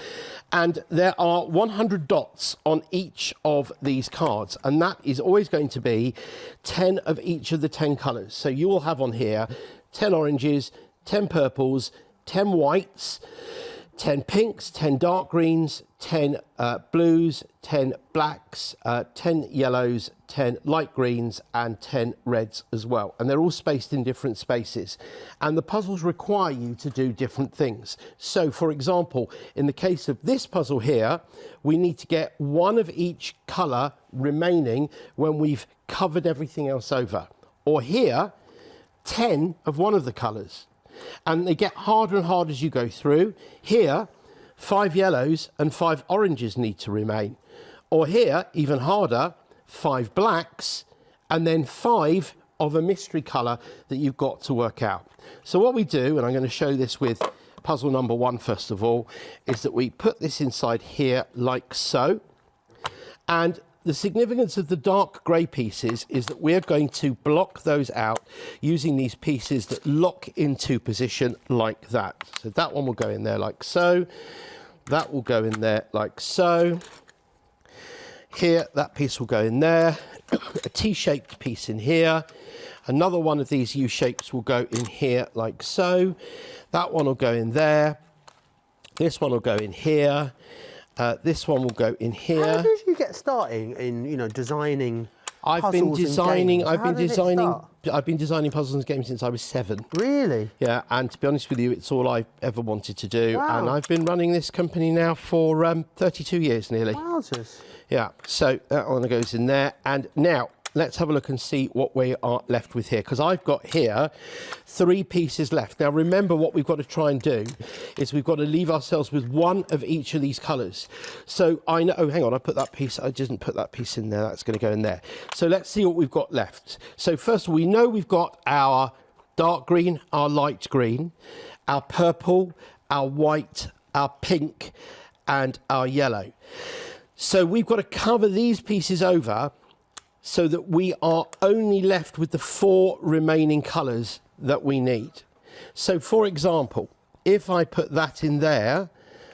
And there are 100 dots on each of these cards, and that is always going to be 10 of each of the 10 colours. So you will have on here 10 oranges, 10 purples, 10 whites, 10 pinks, 10 dark greens, 10 blues, 10 blacks, 10 yellows, 10 light greens and 10 reds as well. And they're all spaced in different spaces. And the puzzles require you to do different things. So, for example, in the case of this puzzle here, we need to get one of each colour remaining when we've covered everything else over. Or here, 10 of one of the colours. And they get harder and harder as you go through. Here, 5 yellows and 5 oranges need to remain. Or here, even harder, 5 blacks and then 5 of a mystery colour that you've got to work out. So what we do, and I'm going to show this with puzzle number 1 first of all, is that we put this inside here like so. And the significance of the dark grey pieces is that we're going to block those out using these pieces that lock into position like that. So that one will go in there like so. That will go in there like so. Here, that piece will go in there. A T-shaped piece in here. Another one of these U-shapes will go in here like so. That one will go in there. This one will go in here. This one will go in here. How did you get starting in, you know, designing I've been designing puzzles and games since I was 7. Really? Yeah, and to be honest with you, it's all I've ever wanted to do. Wow. And I've been running this company now for 32 years nearly. Wowzers. Yeah, so that one goes in there. And now let's have a look and see what we are left with here, because I've got here 3 pieces left. Now remember, what we've got to try and do is we've got to leave ourselves with one of each of these colours. So I know, oh hang on, I didn't put that piece in there, that's going to go in there. So let's see what we've got left. So first of all, we know we've got our dark green, our light green, our purple, our white, our pink and our yellow. So we've got to cover these pieces over so that we are only left with the 4 remaining colours that we need. So for example, if I put that in there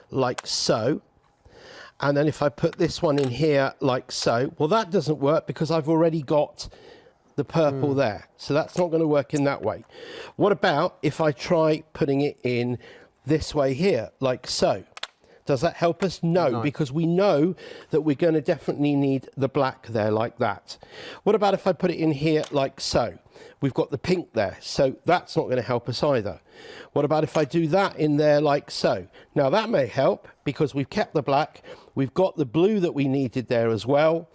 like so, and then if I put this one in here like so, well that doesn't work because I've already got the purple there. So that's not going to work in that way. What about if I try putting it in this way here, like so? Does that help us? No, because we know that we're going to definitely need the black there like that. What about if I put it in here like so? We've got the pink there, so that's not going to help us either. What about if I do that in there like so? Now that may help because we've kept the black, we've got the blue that we needed there as well.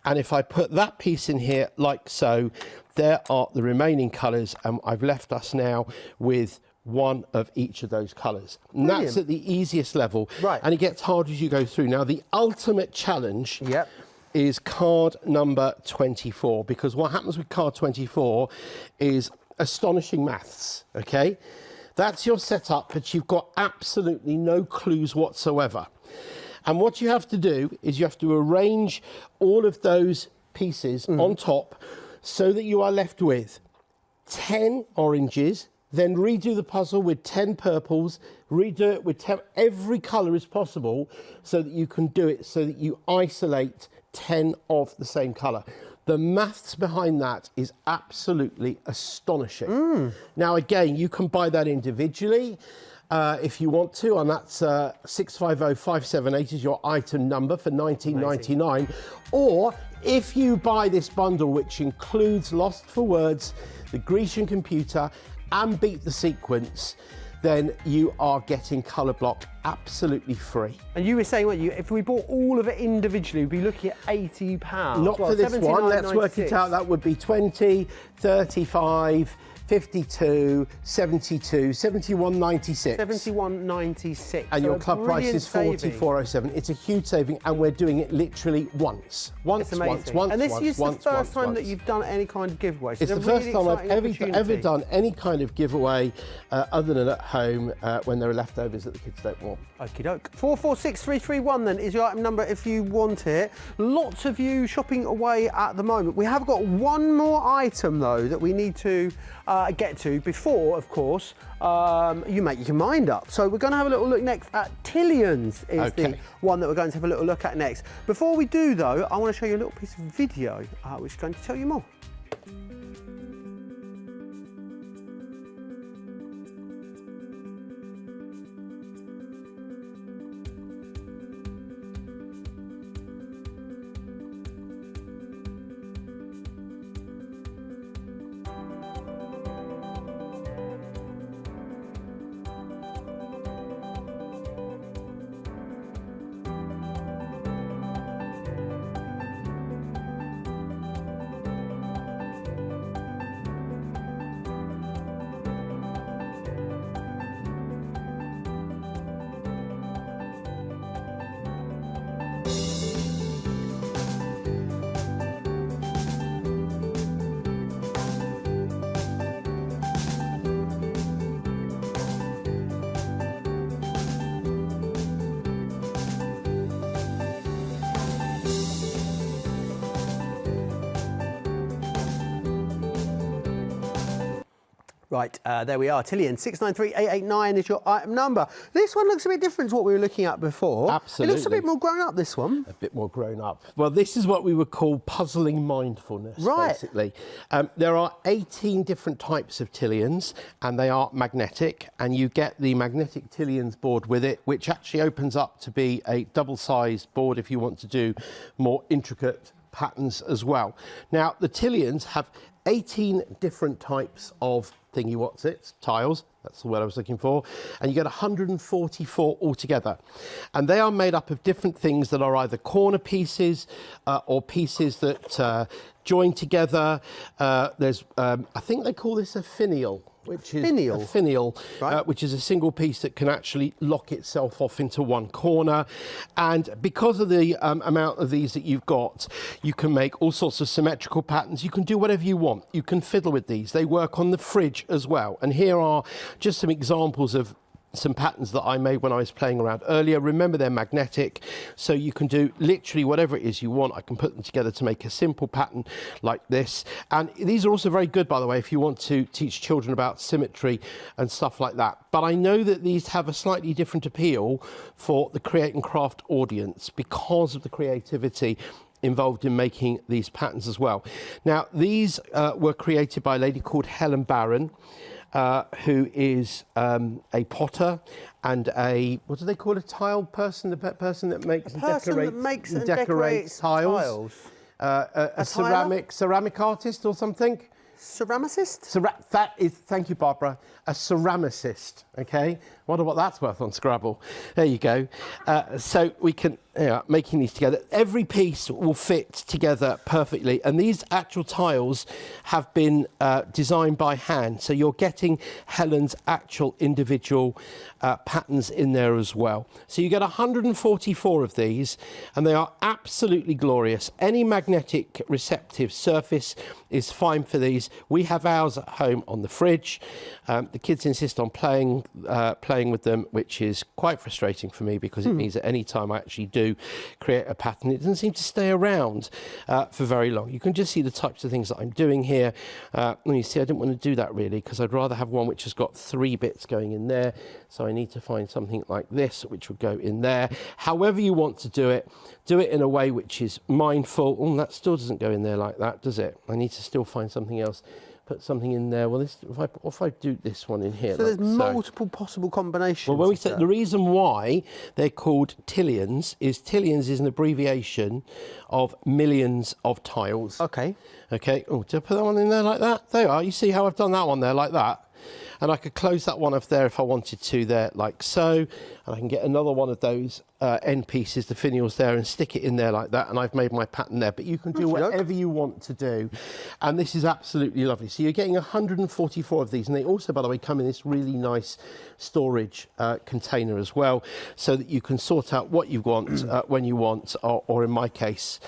And if I put that piece in here like so, there are the remaining colours, and I've left us now with one of each of those colours. And that's at the easiest level. Right. And it gets harder as you go through. Now, the ultimate challenge is card number 24, because what happens with card 24 is astonishing maths, okay? That's your setup, but you've got absolutely no clues whatsoever. And what you have to do is you have to arrange all of those pieces on top so that you are left with 10 oranges, then redo the puzzle with 10 purples, redo it with 10, every colour is possible, so that you can do it so that you isolate 10 of the same colour. The maths behind that is absolutely astonishing. Now again, you can buy that individually if you want to, and that's 650578 is your item number for $19.99. Or if you buy this bundle, which includes Lost for Words, the Grecian Computer, and Beat the Sequence, then you are getting Colour Block absolutely free. And you were saying, if we bought all of it individually, we'd be looking at £80. Not for this one, let's work it out. That would be 20, 35, 52, 72, 71.96. 71.96. And So your a club price is brilliant saving. 44.07. It's a huge saving, and we're doing it literally once. It's amazing. And this is the first time that you've done any kind of giveaway. So it's the first time I've ever done any kind of giveaway other than at home when there are leftovers that the kids don't want. Okie doke. 446331 then is your item number if you want it. Lots of you shopping away at the moment. We have got one more item though that we need to get to before, of course, you make your mind up. So we're going to have a little look next at Tillian's is the one that we're going to have a little look at next. Before we do though, I want to show you a little piece of video which is going to tell you more. Right, there we are. Tillian, 693889 is your item number. This one looks a bit different to what we were looking at before. Absolutely. It looks a bit more grown up, this one. A bit more grown up. Well, this is what we would call puzzling mindfulness, basically. There are 18 different types of Tillians, and they are magnetic, and you get the magnetic Tillians board with it, which actually opens up to be a double-sized board if you want to do more intricate patterns as well. Now, the Tillians have 18 different types of thingy-what's-its, tiles, that's the word I was looking for, and you get 144 altogether. And they are made up of different things that are either corner pieces or pieces that join together. There's, I think they call this a finial, which is a finial, right. Which is a single piece that can actually lock itself off into one corner. And because of the amount of these that you've got, you can make all sorts of symmetrical patterns. You can do whatever you want. You can fiddle with these. They work on the fridge as well. And here are just some examples of some patterns that I made when I was playing around earlier. Remember, they're magnetic, so you can do literally whatever it is you want. I can put them together to make a simple pattern like this. And these are also very good, by the way, if you want to teach children about symmetry and stuff like that. But I know that these have a slightly different appeal for the Create and Craft audience because of the creativity involved in making these patterns as well. Now, these were created by a lady called Helen Barron, who is a potter and a, what do they call a tile person? The person that makes and decorates tiles. A ceramic artist or something. Ceramicist? That is, thank you, Barbara, a ceramicist, okay? Wonder what that's worth on Scrabble. There you go. So we can, making these together. Every piece will fit together perfectly, and these actual tiles have been designed by hand, so you're getting Helen's actual individual patterns in there as well. So you get 144 of these, and they are absolutely glorious. Any magnetic receptive surface is fine for these. We have ours at home on the fridge. The kids insist on playing with them, which is quite frustrating for me because it means that any time I actually do create a pattern, it doesn't seem to stay around for very long. You can just see the types of things that I'm doing here. And you see, I didn't want to do that really because I'd rather have one which has got 3 bits going in there. So I need to find something like this, which would go in there. However you want to do it in a way which is mindful. Oh, that still doesn't go in there like that, does it? I need to still find something else. Put something in there. Well, this, if I do this one in here. So there's multiple possible combinations. Well, when we say the reason why they're called Tillians is an abbreviation of millions of tiles. Okay. Okay. Oh, did I put that one in there like that? There you are. You see how I've done that one there like that? And I could close that one off there if I wanted to there, like so. And I can get another one of those end pieces, the finials there, and stick it in there like that. And I've made my pattern there. But you can do whatever you want to do. And this is absolutely lovely. So you're getting 144 of these. And they also, by the way, come in this really nice storage container as well, so that you can sort out what you want when you want, or in my case,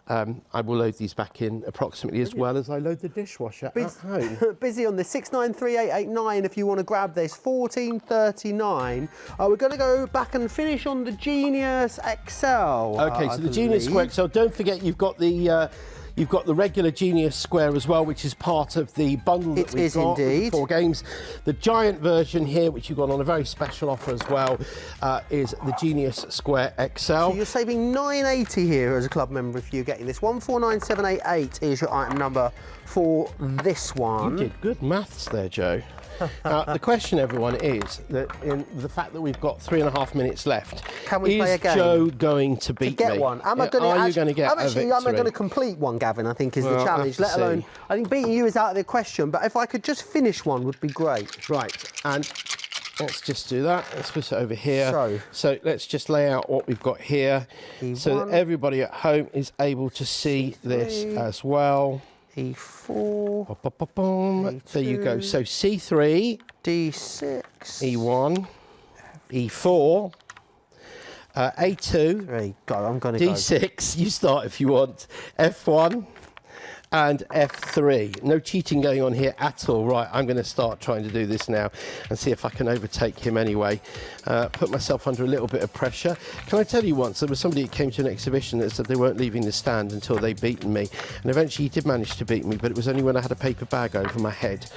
I will load these back in approximately as well as I load the dishwasher at home. Busy on this 693889 if you want to grab this, 1439. We're going to go back and finish on the Genius XL. Okay, so the Genius Square XL. Don't forget you've got the regular Genius Square as well, which is part of the bundle that we've got. It is indeed. 4 games. The giant version here, which you've got on a very special offer as well, is the Genius Square XL. So you're saving $9.80 here as a club member if you're getting this. 149788 is your item number for this one. You did good maths there, Joe. The question, everyone, is that in the fact that we've got 3.5 minutes left, can we play a game? Is Joe going to beat me? One? Am I going to get a victory? Am I going to complete one, Gavin? I think is the challenge. Let alone, I think beating you is out of the question. But if I could just finish one, would be great. Right, and let's just do that. Let's put it over here. So let's just lay out what we've got here, so that everybody at home is able to see this as well. E4. E2, there you go. So C3. D6. E1. E4. A2. There you go. I'm going to D6. You start if you want. F1. And F3. No cheating going on here at all. Right, I'm going to start trying to do this now and see if I can overtake him anyway. Put myself under a little bit of pressure. Can I tell you once, there was somebody that came to an exhibition that said they weren't leaving the stand until they'd beaten me. And eventually he did manage to beat me, but it was only when I had a paper bag over my head.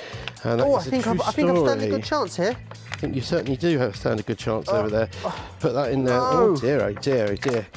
And I think I've stand a good chance here. I think you certainly do stand a good chance over there. Put that in there. No. Oh dear, oh dear, oh dear.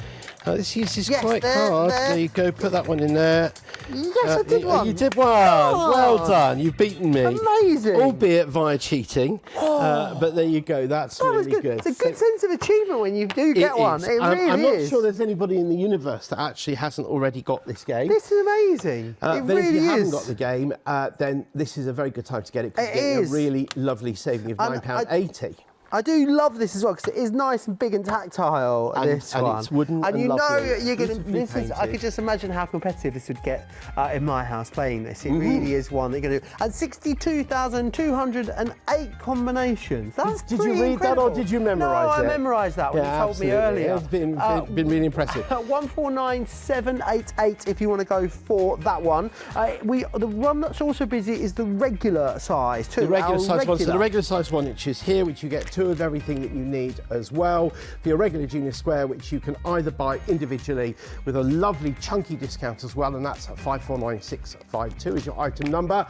This is quite hard. There you go, put that one in there. Yes, I did one. You did one. Oh. Well done. You've beaten me. Amazing. Albeit via cheating. But there you go. That's really good. It's a good sense of achievement when you do get one. It really is. I'm not sure there's anybody in the universe that actually hasn't already got this game. This is amazing. But if you haven't got the game, then this is a very good time to get it, because you're getting a really lovely saving of £9.80. I do love this as well, because it is nice and big and tactile. And it's wooden, and you know you're going to. I could just imagine how competitive this would get in my house playing this. It really is one that you're going to do. And 62,208 combinations. That's did you read incredible. That, or did you memorise it? No, I memorised that when you told me earlier. It's been really impressive. 149788 if you want to go for that one. The one that's also busy is the regular size too. The regular size one. So the regular size one, which is here, which you get 2 of everything that you need as well for your regular Genius Square, which you can either buy individually with a lovely chunky discount as well, and that's at 549652 is your item number,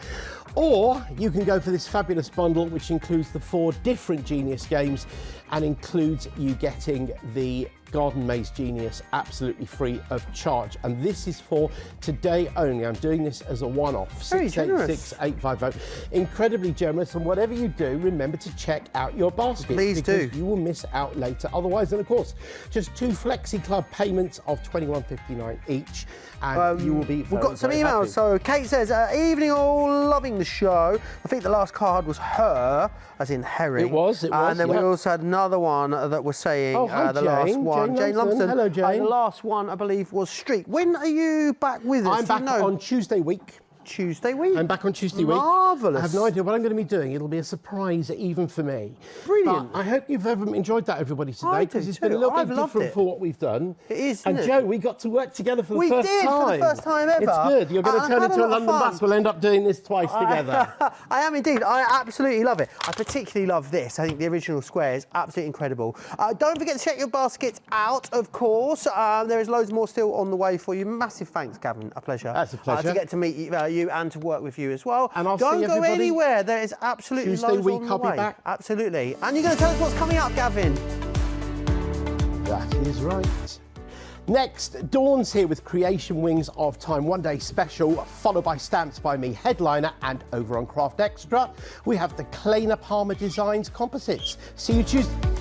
or you can go for this fabulous bundle which includes the 4 different Genius games and includes you getting the Garden Maze Genius absolutely free of charge. And this is for today only. I'm doing this as a one-off. 686850. Incredibly generous. And whatever you do, remember to check out your basket. Please do. You will miss out later. Otherwise, and of course, just 2 Flexi Club payments of £21.59 each. And you will be We've got some emails. Happy. So Kate says, evening all, loving the show. I think the last card was her, as in Herring. It was. And then we also had another one that was saying the last one. Jane Lumsden. Hello, Jane. The last one, I believe, was Street. When are you back with us? I'm back on Tuesday week. Tuesday week? I'm back on Tuesday week. Marvellous. I have no idea what I'm going to be doing. It'll be a surprise even for me. Brilliant. But I hope you've enjoyed that, everybody, today, because it's been a little bit different for what we've done. It is, and Joe, we got to work together for the first time. We did, for the first time ever. It's good. You're going to turn into a London bus. We'll end up doing this twice together. I am indeed. I absolutely love it. I particularly love this. I think the original square is absolutely incredible. Don't forget to check your baskets out, of course. There is loads more still on the way for you. Massive thanks, Gavin. A pleasure. That's a pleasure. To get to meet you and to work with you as well. And I'll Don't see go anywhere. There is absolutely Tuesday loads week, on the I'll way. be back. Absolutely. And you're going to tell us what's coming up, Gavin. That is right. Next, Dawn's here with Creation Wings of Time One Day Special, followed by Stamps by Me Headliner, and over on Craft Extra, we have the Kleiner Palmer Designs Composites. See you Tuesday.